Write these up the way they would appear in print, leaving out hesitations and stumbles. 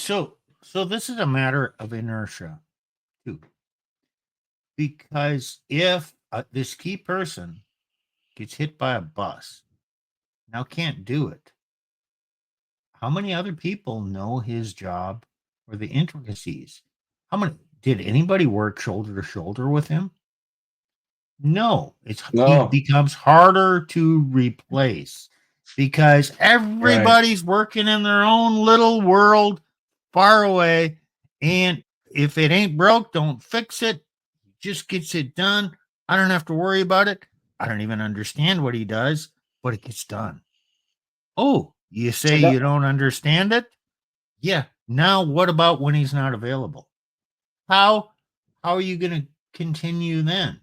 So this is a matter of inertia too, because if this key person gets hit by a bus, now can't do it, how many other people know his job or the intricacies? How many did anybody work shoulder to shoulder with him? No, he No, becomes harder to replace because right. everybody's working in their own little world far away. And if it ain't broke, don't fix it. Just gets it done. I don't have to worry about it. I don't even understand what he does, but it gets done. Oh, you say So you that, don't understand it? Yeah. Now what about when he's not available? How how are you going to continue then?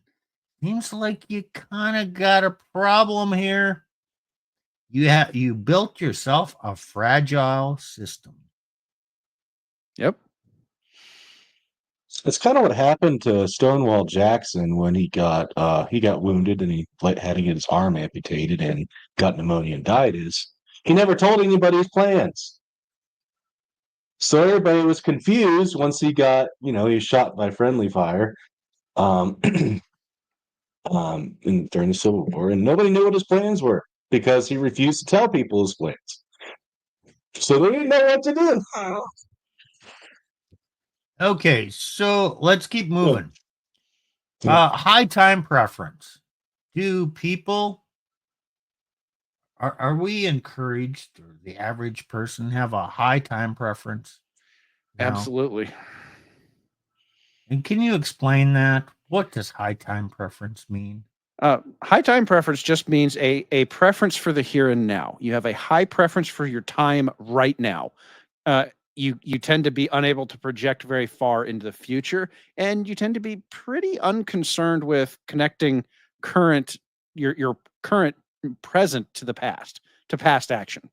Seems like you kind of got a problem here. You built yourself a fragile system. Yep. it's kind of what happened to Stonewall Jackson when he got wounded and had to get his arm amputated and got pneumonia and died. Is he never told anybody his plans? So everybody was confused once he was shot by friendly fire, um, during the Civil War, and nobody knew what his plans were because he refused to tell people his plans. So they didn't know what to do. Okay, so let's keep Yeah. moving. Yeah. High time preference. Do people are we encouraged, or the average person have a high time preference now? Absolutely. And can you explain that? What does high time preference mean? High time preference just means a preference for the here and now. You have a high preference for your time right now. You tend to be unable to project very far into the future, and you tend to be pretty unconcerned with connecting current your current present to the past, to past action.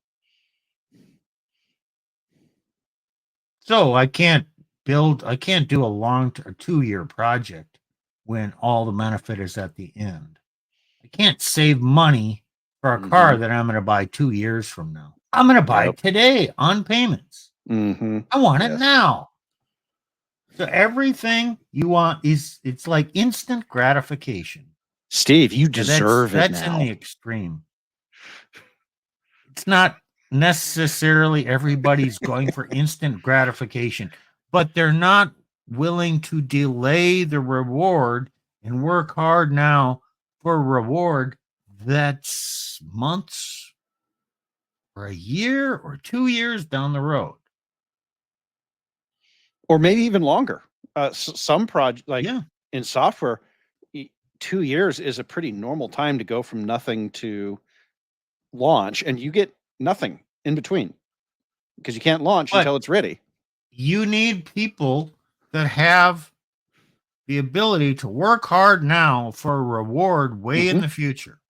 So I can't do a 2-year project when all the benefit is at the end. I can't save money for a car Mm-hmm. that I'm going to buy 2 years from now. I'm going to buy Yep. it today on payments. Mm-hmm. I want it Yes. now. So everything you want it's like instant gratification. Steve, you Yeah, deserve it that's in now. the extreme. It's not necessarily everybody's going for instant gratification, but they're not willing to delay the reward and work hard now for a reward that's months or a year or 2 years down the road. Or maybe even longer. Some project, like Yeah. in software, 2 years is a pretty normal time to go from nothing to launch, and you get nothing in between because you can't launch But until it's ready. you need people that have the ability to work hard now for a reward way in Mm-hmm. the future.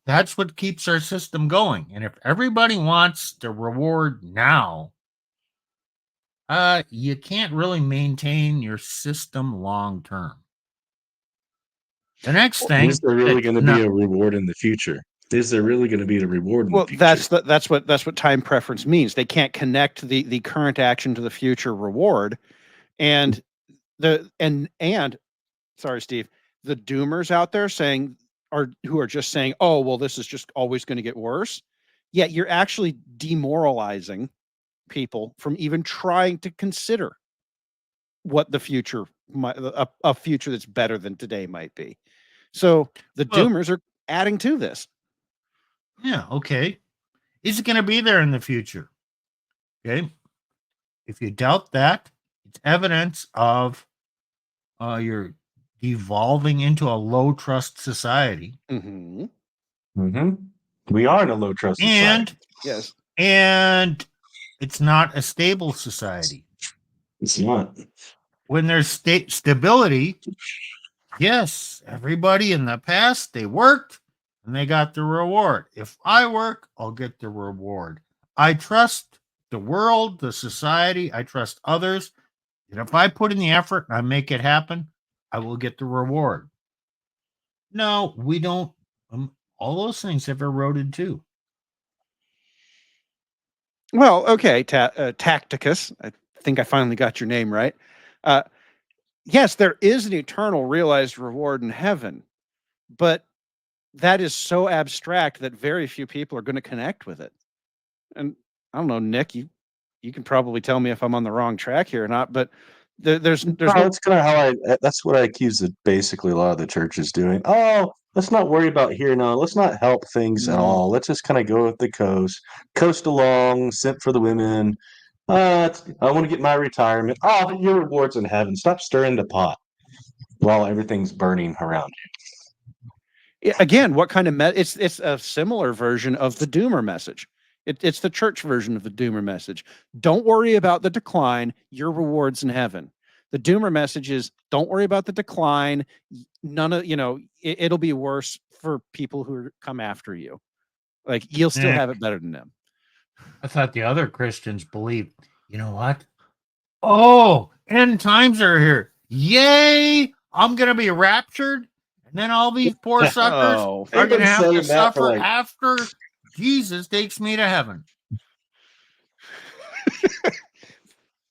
That's what keeps our system going. And if everybody wants the reward now, you can't really maintain your system long term. The next Is thing there really that going to be no, a reward in the future? Is there really going to be a reward in the Well, future? that's what time preference means. They can't connect the current action to the future reward, and and sorry, Steve, the doomers out there saying who are just saying, oh well, this is just always going to get worse. Yet you're actually demoralizing people from even trying to consider what the future might, a future that's better than today might be. So the well, doomers are adding to this. yeah, okay. Is it going to be there in the future? Okay. If you doubt that, it's evidence of you're devolving into a low trust society. Mm-hmm. Mm-hmm. We are in a low trust society. And Yes. and it's not a stable society. It's not. When there's stability, yes, everybody in the past they worked and they got the reward. If I work, I'll get the reward. I trust the world, the society, I trust others. And if I put in the effort and I make it happen, I will get the reward. No, we don't. All those things have eroded too. Well, okay, Tacticus. I think I finally got your name right. Yes, there is an eternal realized reward in heaven, but that is so abstract that very few people are going to connect with it. And I don't know, Nick, you can probably tell me if I'm on the wrong track here or not, but there's No, no that's kind of how that's what I accuse it basically a lot of the churches doing. Oh, let's not worry about here now. Let's not help things at all. Let's just kind of go with the coast along, sent for the women. I want to get my retirement. Oh, your rewards in heaven. Stop stirring the pot while everything's burning around again, what kind of it's a similar version of the doomer message. It's the church version of the doomer message. Don't worry about the decline, your rewards in heaven. The doomer message is don't worry about the decline. None of it'll be worse for people who come after you. Like you'll still have it better than them. I thought the other Christians believed, you know what? Oh, end times are here. Yay! I'm gonna be raptured, and then all these poor suckers Oh, are gonna Everybody's have to saying that for suffer like- after Jesus takes me to heaven.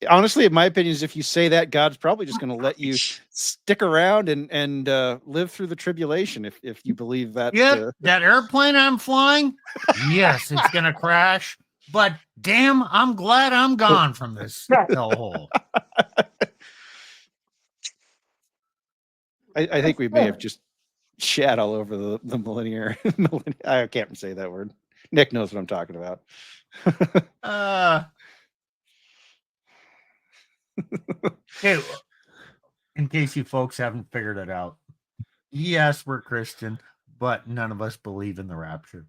honestly, in my opinion, is if you say that, God's probably just going to let you stick around and live through the tribulation if you believe that. Yep, that airplane I'm flying, yes, it's gonna crash. But damn, I'm glad I'm gone from this hellhole. I think we may have just shat all over the millennial. I can't say that word. Nick knows what I'm talking about. Okay, in case you folks haven't figured it out, yes, we're Christian, but none of us believe in the rapture.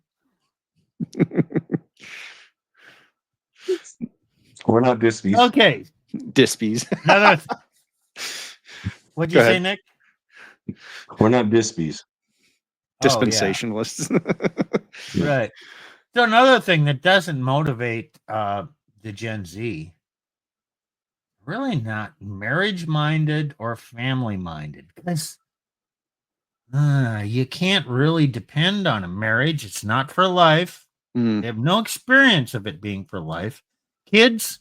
We're not Dispies. Okay, Dispies. another. What'd you Go say, ahead. Nick? We're not Dispies. Dispensationalists. Right. So another thing that doesn't motivate the Gen Z, really not marriage minded or family minded, because you can't really depend on a marriage. It's not for life. They have no experience of it being for life. Kids,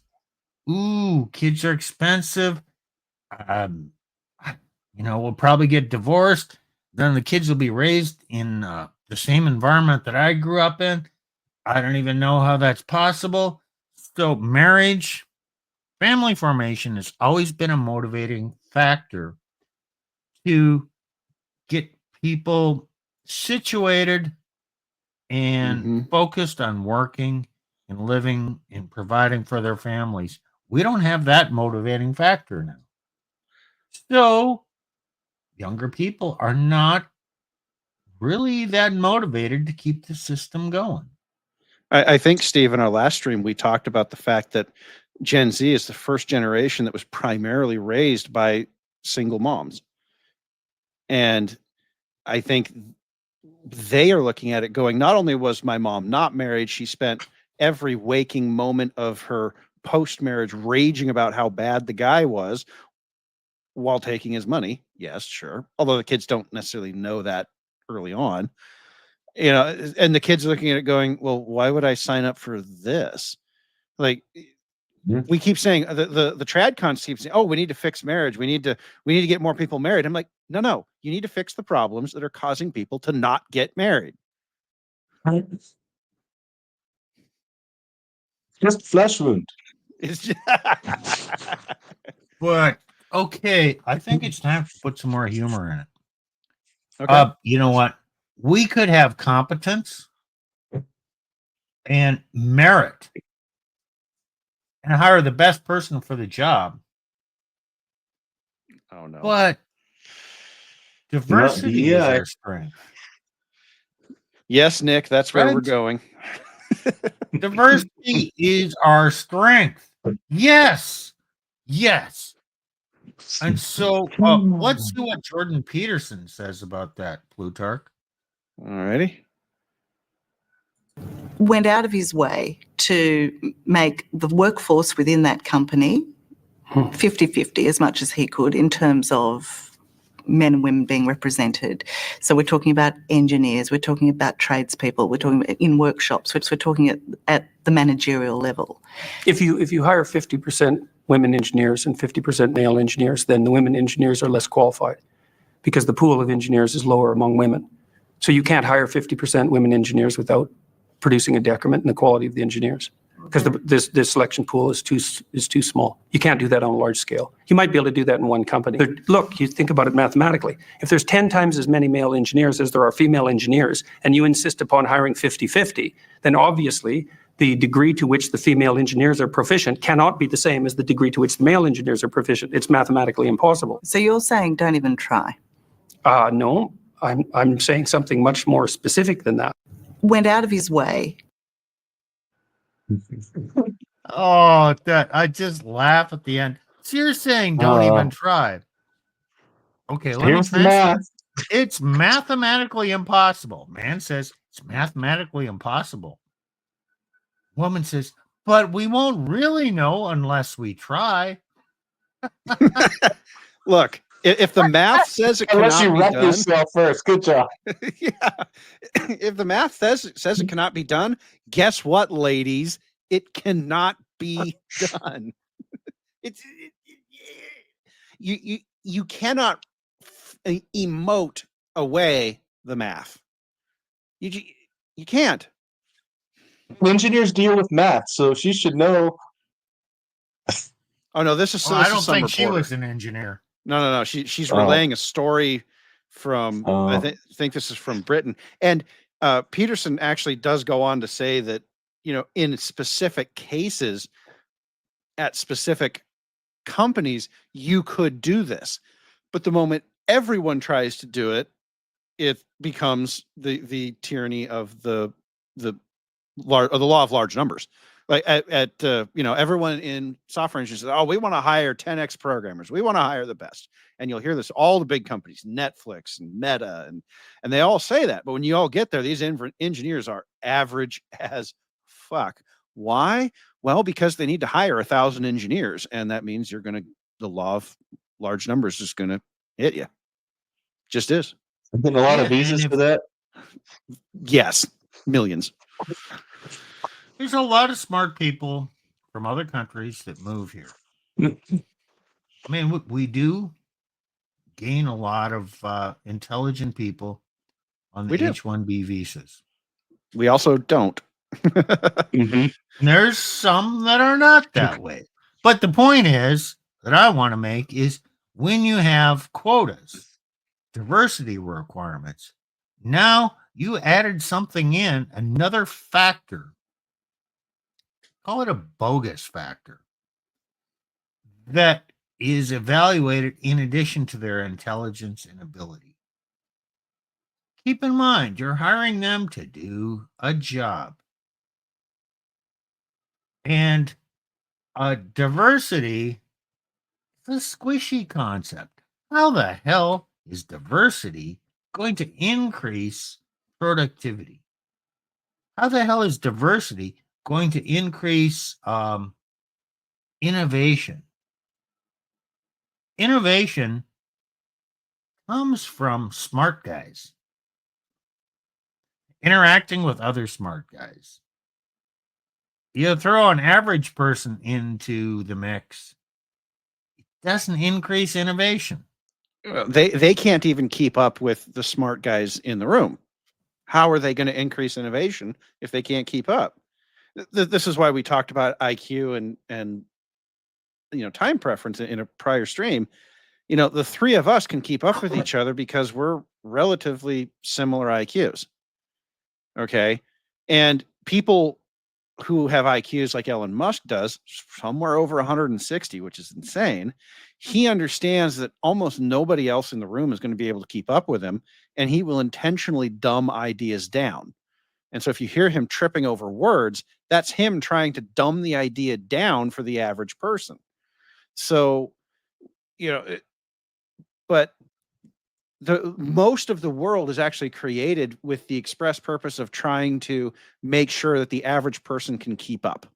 kids are expensive. We'll probably get divorced. Then the kids will be raised in the same environment that I grew up in. I don't even know how that's possible. So marriage, family formation has always been a motivating factor to get people situated and focused on working and living and providing for their families. We don't have that motivating factor now. So younger people are not really that motivated to keep the system going. I think, Steve, in our last stream, we talked about the fact that Gen Z is the first generation that was primarily raised by single moms. And I think they are looking at it going, not only was my mom not married, she spent every waking moment of her post-marriage raging about how bad the guy was while taking his money. Yes, sure. Although the kids don't necessarily know that early on. And the kids are looking at it going, well, why would I sign up for this? Like we keep saying the trad cons keep saying, oh, we need to fix marriage. We need to get more people married. I'm like, no, you need to fix the problems that are causing people to not get married. Just flesh wound. It's just But okay, I think it's time to put some more humor in it. okay. You know what? We could have competence and merit and hire the best person for the job. Oh no. But diversity is our strength. Yes, Nick, that's where we're Right? going. Diversity is our strength. Yes. And so let's see what Jordan Peterson says about that, Plutarch. All righty. Went out of his way to make the workforce within that company 50-50 as much as he could in terms of men and women being represented. So we're talking about engineers, we're talking about tradespeople, we're talking about in workshops, we're talking at the managerial level. If you hire 50% women engineers and 50% male engineers, then the women engineers are less qualified because the pool of engineers is lower among women. So you can't hire 50% women engineers without producing a decrement in the quality of the engineers, because this selection pool is too small. You can't do that on a large scale. You might be able to do that in one company. But look, you think about it mathematically. If there's 10 times as many male engineers as there are female engineers, and you insist upon hiring 50-50, then obviously the degree to which the female engineers are proficient cannot be the same as the degree to which the male engineers are proficient. It's mathematically impossible. So you're saying don't even try? No, I'm saying something much more specific than that. Went out of his way. Oh, that I just laugh at the end. So you're saying don't even try. Okay, let me Here's the translate. math. It's mathematically impossible. Man says it's mathematically impossible. Woman says, but we won't really know unless we try. Look, if the math says it Unless you cannot wreck be done, yourself first. Good job. yeah. If the math says it cannot be done, guess what, ladies? It cannot be done. You cannot emote away the math. You can't. Engineers deal with math, so she should know. Oh no, this is. Well, this I don't is some think she reporter. was an engineer. No. She's relaying a story from. I think this is from Britain, and Peterson actually does go on to say that, you know, in specific cases, at specific companies, you could do this, but the moment everyone tries to do it, it becomes the tyranny of the law of large numbers. Like at you know, everyone in software engineering says, oh, we want to hire 10x programmers, we want to hire the best. And you'll hear this, all the big companies, Netflix and Meta, and they all say that. But when you all get there, these engineers are average as fuck. Why? Well, because they need to hire 1,000 engineers, and that means the law of large numbers is going to hit you. Just is. I've been a lot of Yeah, visas and for that. Yes, millions. There's a lot of smart people from other countries that move here. I mean, we do gain a lot of intelligent people on the We do. H-1B visas. We also don't. And there's some that are not that way. But the point is that I want to make is when you have quotas, diversity requirements, now you added something in, another factor. Call it a bogus factor that is evaluated in addition to their intelligence and ability. Keep in mind, you're hiring them to do a job. And diversity is a squishy concept. How the hell is diversity going to increase productivity? How the hell is diversity going to increase innovation? Innovation comes from smart guys interacting with other smart guys. You throw an average person into the mix, it doesn't increase innovation. They can't even keep up with the smart guys in the room. How are they going to increase innovation if they can't keep up? This is why we talked about IQ and you know, time preference in a prior stream. You know, the three of us can keep up with each other because we're relatively similar IQs. Okay. And people who have IQs like Elon Musk does, somewhere over 160, which is insane, he understands that almost nobody else in the room is going to be able to keep up with him, and he will intentionally dumb ideas down. And so if you hear him tripping over words, that's him trying to dumb the idea down for the average person. So, you know, but the most of the world is actually created with the express purpose of trying to make sure that the average person can keep up.